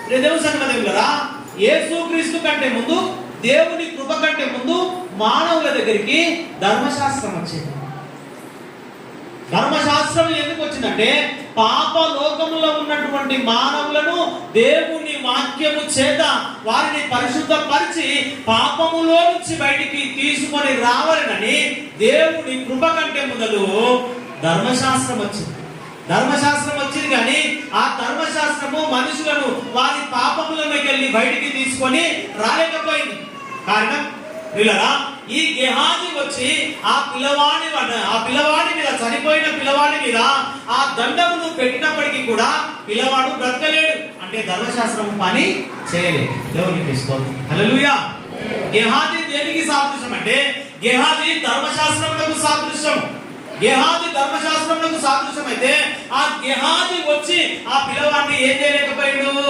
దేవుని సంగమదేవులరా, యేసుక్రీస్తు కంటే ముందు, దేవుని కృప కంటే ముందు మానవుల దగ్గరికి ధర్మశాస్త్రం వచ్చింది. ధర్మశాస్త్రం ఎందుకు వచ్చిందంటే పాప లోకములో ఉన్నటువంటి మానవులను దేవుని వాక్యము చేత వారిని పరిశుద్ధపరిచి పాపములో నుంచి బయటికి తీసుకొని రావాలని దేవుని కృప కంటే మొదలు ధర్మశాస్త్రం వచ్చింది. ధర్మశాస్త్రం వచ్చింది, కానీ ఆ ధర్మశాస్త్రము మనుషులను వారి పాపములలోకి వెళ్ళి బయటికి తీసుకొని రాలేకపోయింది. కారణం వీళ్ళరా, ఈ గెహాజీ వచ్చి ఆ పిల్లవాడి మీద, చనిపోయిన పిల్లవాడి మీద ఆ దండమును పెట్టినప్పటికీ కూడా పిల్లవాడు బ్రతకలేడు. అంటే ధర్మశాస్త్రం పని చేయలేదు. దేవునికి స్తోత్రం, హల్లెలూయా. గెహాజీ దేనికి సాదృశ్యం అంటే గెహాజీ ధర్మశాస్త్రములకు సాదృశ్యం. గెహాజీ ధర్మశాస్త్రములకు సాదృశ్యం అయితే ఆ గెహాజీ వచ్చి ఆ పిల్లవాడిని ఏం చేయలేకపోయాడు?